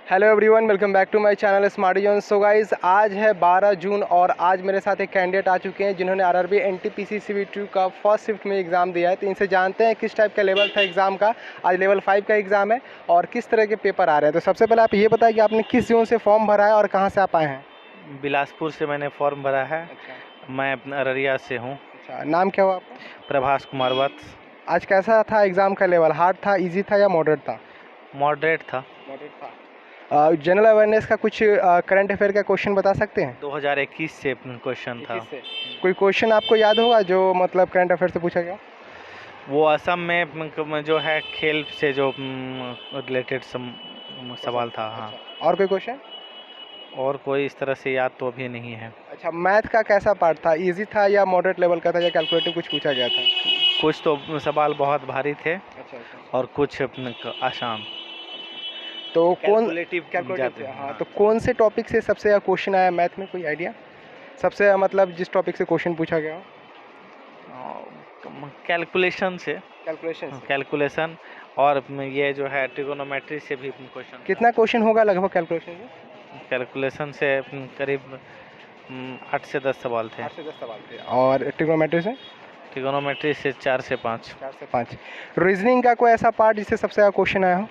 Hello everyone, welcome back to my channel smart zone. So guys, आज है 12 जून और आज मेरे साथ एक कैंडिडेट आ चुके हैं जिन्होंने आरआरबी एनटीपीसी सीबीटी का फर्स्ट शिफ्ट में एग्ज़ाम दिया है। तो इनसे जानते हैं किस टाइप का लेवल था एग्ज़ाम का। आज लेवल 5 का एग्ज़ाम है और किस तरह के पेपर आ रहे हैं। तो सबसे पहले आप ये बताएं कि आपने किस जोन से फॉर्म भरा है और कहाँ से आप आए हैं। बिलासपुर से मैंने फॉर्म भरा है। अच्छा, मैं अपना अररिया से हूँ। अच्छा, नाम क्या हुआ आपका? प्रभास कुमार वत्स। आज कैसा था एग्ज़ाम का लेवल? हार्ड था, ईजी था या मॉडरेट था? मॉडरेट था। मॉडरेट था। जनरल अवेयरनेस का कुछ करंट अफेयर का क्वेश्चन बता सकते हैं? 2021 से क्वेश्चन था। 21 से कोई क्वेश्चन आपको याद होगा जो मतलब करंट अफेयर से पूछा गया? वो असम में जो है खेल से जो रिलेटेड सवाल था। हाँ, अच्छा, और कोई क्वेश्चन? और कोई इस तरह से याद तो अभी नहीं है। अच्छा, मैथ का कैसा पार्ट था? इजी था या मॉडरेट लेवल का था या कैलकुलेटिव कुछ पूछा गया था? कुछ तो सवाल बहुत भारी थे अच्छा, अच्छा। और कुछ आसान। तो कौन कैलकुलेटिव कैलकुलेटिव थे? हाँ, हाँ। तो कौन से टॉपिक से सबसे ज़्यादा क्वेश्चन आया मैथ में, कोई आइडिया? सबसे ज़्यादा मतलब जिस टॉपिक से क्वेश्चन पूछा गया हो? कैलकुलेशन से। कैलकुलेशन से। कैलकुलेशन और ये जो है ट्रिगोनोमेट्री से भी क्वेश्चन। कितना क्वेश्चन होगा लगभग कैलकुलेशन में? कैलकुलेशन से करीब 8 से 10 सवाल थे। 8 से 10 सवाल थे। और ट्रिग्नोमेट्री से? ट्रिगोनोमेट्री से 4 से 5। 4 से 5। रीजनिंग का कोई ऐसा पार्ट जिससे सबसे ज़्यादा क्वेश्चन आया हो?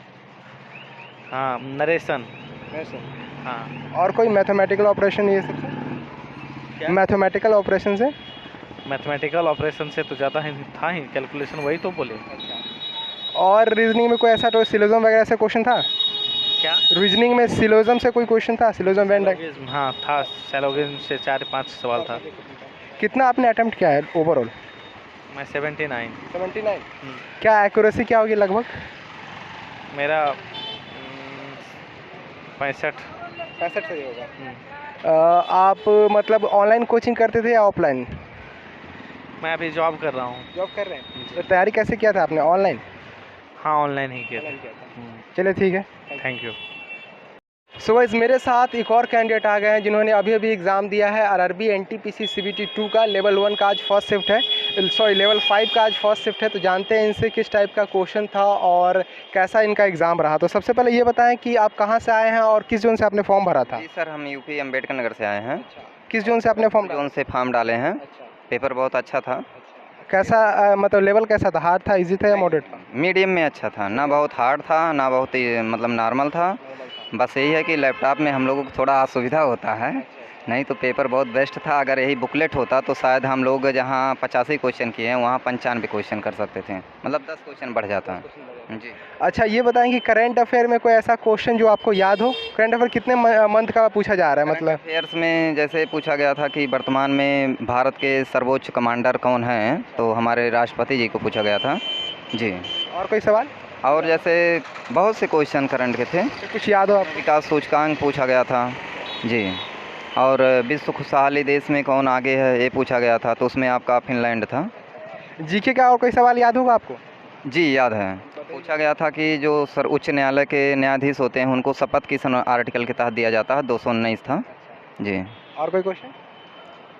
हाँ, नरेशन। वैसे हाँ। और कोई मैथमेटिकल ऑपरेशन ये सबसे? क्या? मैथमेटिकल ऑपरेशन से? मैथमेटिकल ऑपरेशन से तो ज़्यादा ही था ही, कैलकुलेशन वही तो बोले। और रीजनिंग में कोई ऐसा तो सिलोजम वगैरह से क्वेश्चन था? क्या? रीजनिंग में सिलोजम से कोई क्वेश्चन था? सिलोजम वेन डायग्राम? सैलोगिज्म, हाँ था। सैलोगिज्म से 4-5 सवाल था। कितना आपने अटेम्प्ट किया है ओवरऑल? मैं 79। 79। क्या एक्यूरेसी क्या होगी लगभग? मेरा 65। 65 सही होगा। आप मतलब ऑनलाइन कोचिंग करते थे या ऑफलाइन? मैं अभी जॉब कर रहा हूँ। जॉब कर रहे हैं तो तैयारी कैसे किया था आपने? ऑनलाइन? हाँ, ऑनलाइन ही किया था। चलिए ठीक है, थैंक यू। सो गाइस, मेरे साथ एक और कैंडिडेट आ गए हैं जिन्होंने अभी अभी एग्ज़ाम दिया है आरआरबी एनटीपीसी सीबीटी 2 का। लेवल 1 का आज फर्स्ट शिफ्ट है, सॉरी लेवल 5 का आज फर्स्ट शिफ्ट है। तो जानते हैं इनसे किस टाइप का क्वेश्चन था और कैसा इनका एग्ज़ाम रहा। तो सबसे पहले ये बताएं कि आप कहाँ से आए हैं और किस जोन से आपने फॉर्म भरा था? जी सर, हम यूपी अम्बेडकर नगर से आए हैं। किस जोन से आपने फॉर्म जोन से फॉर्म डाले हैं। पेपर बहुत अच्छा था। कैसा मतलब लेवल कैसा था? हार्ड था, इजी था या मॉडरेट था? मीडियम में अच्छा था, ना बहुत हार्ड था ना बहुत मतलब नॉर्मल था। बस यही है कि लैपटॉप में हम लोगों को थोड़ा असुविधा होता है, नहीं तो पेपर बहुत बेस्ट था। अगर यही बुकलेट होता तो शायद हम लोग जहाँ 85 क्वेश्चन किए हैं वहाँ 95 क्वेश्चन कर सकते थे, मतलब 10 क्वेश्चन बढ़ जाता जी। अच्छा, ये बताएं कि करंट अफेयर में कोई ऐसा क्वेश्चन जो आपको याद हो? करंट अफेयर कितने मंथ का पूछा जा रहा है मतलब? अफेयर्स में जैसे पूछा गया था कि वर्तमान में भारत के सर्वोच्च कमांडर कौन हैं, तो हमारे राष्ट्रपति जी को पूछा गया था जी। और कोई सवाल? और जैसे बहुत से क्वेश्चन करंट के थे। कुछ याद हो आपको? विकास सूचकांक पूछा गया था जी। और विश्व खुशहाली देश में कौन आगे है ये पूछा गया था, तो उसमें आपका फिनलैंड था। जीके का और कोई सवाल याद होगा आपको? जी याद है। पूछा गया था कि जो उच्च न्यायालय के न्यायाधीश होते हैं उनको शपथ किस आर्टिकल के तहत दिया जाता है, 219 था जी। और कोई क्वेश्चन?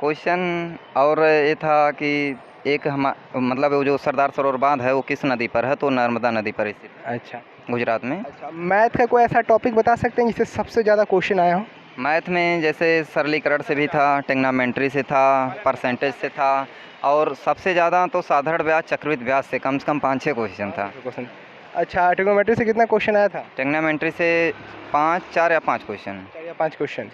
क्वेश्चन और ये था कि एक मतलब वो जो सरदार सरोवर बांध है वो किस नदी पर है, तो नर्मदा नदी पर स्थित है। अच्छा, गुजरात में। अच्छा, मैथ का कोई ऐसा टॉपिक बता सकते हैं जिससे सबसे ज़्यादा क्वेश्चन आया हो? मैथ में जैसे सरलीकरण से भी था, टेग्नामेंट्री से था, परसेंटेज से था, और सबसे ज़्यादा तो साधारण ब्याज चक्रवृद्धि ब्याज से कम 5-6 क्वेश्चन था। अच्छा, ट्रिग्नोमेट्री से कितना क्वेश्चन आया था? टेग्नामेंट्री से 4 या 5 क्वेश्चन। 4 या 5 क्वेश्चन।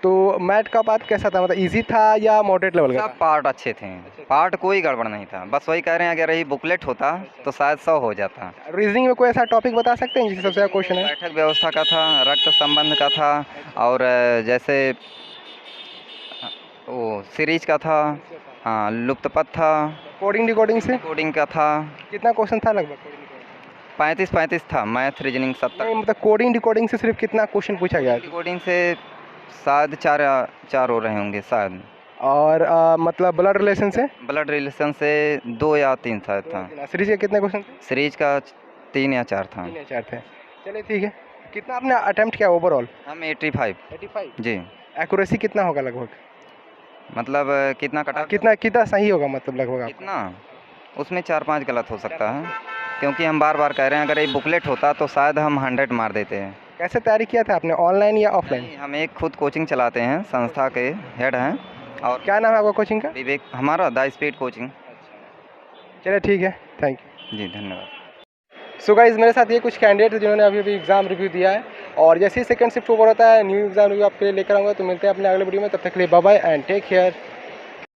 तो मैथ का पार्ट कैसा था, मतलब इजी था या मॉडरेट लेवल का सब था? पार्ट अच्छे थे, पार्ट कोई गड़बड़ नहीं था। बस वही कह रहे हैं, अगर यही बुकलेट होता तो शायद 100 हो जाता। रीजनिंग में कोई ऐसा टॉपिक बता सकते हैं जिससे सबसे ज़्यादा क्वेश्चन है? बैठक व्यवस्था का था, रक्त संबंध का था, और जैसे वो सीरीज का था, हाँ लुप्तपथ था, कोडिंग डिकोडिंग से कोडिंग का था। कितना क्वेश्चन था लगभग? 35 था, मैथ रीजनिंग 70। नहीं, मतलब कोडिंग डिकोडिंग से सिर्फ कितना क्वेश्चन पूछा गया? कोडिंग से शायद 4 हो रहे होंगे शायद। और मतलब ब्लड रिलेशन से? ब्लड रिलेशन से 2 या 3 शायद था। सीरीज के कितने क्वेश्चन थे? सीरीज का 3 या 4 था। 3 या 4 थे। चलिए ठीक है। कितना आपने अटेम्प्ट किया ओवरऑल? हम 85 जी। एक्यूरेसी कितना होगा लगभग? मतलब कितना कटा, कितना कितना सही होगा मतलब लगभग आपका? कितना उसमें 4-5 गलत हो सकता है, क्योंकि हम बार बार कह रहे हैं अगर ये बुकलेट होता तो शायद हम 100 मार देते हैं। कैसे तैयारी किया था आपने, ऑनलाइन या ऑफलाइन? नहीं, हम एक खुद कोचिंग चलाते हैं, संस्था के हेड हैं। और क्या नाम है आपका कोचिंग का? विवेक, हमारा द स्पीड कोचिंग। चलिए ठीक है, थैंक यू। जी धन्यवाद। सो गाइस, मेरे साथ ये कुछ कैंडिडेट हैं जिन्होंने अभी अभी एग्ज़ाम रिव्यू दिया है, और जैसे ही सेकंड शिफ्ट ओवर होता है न्यू एग्ज़ाम रिव्यू आपके लिए लेकर आऊँगा। तो मिलते हैं अपने अगले वीडियो में, तब तक के लिए bye bye and take care.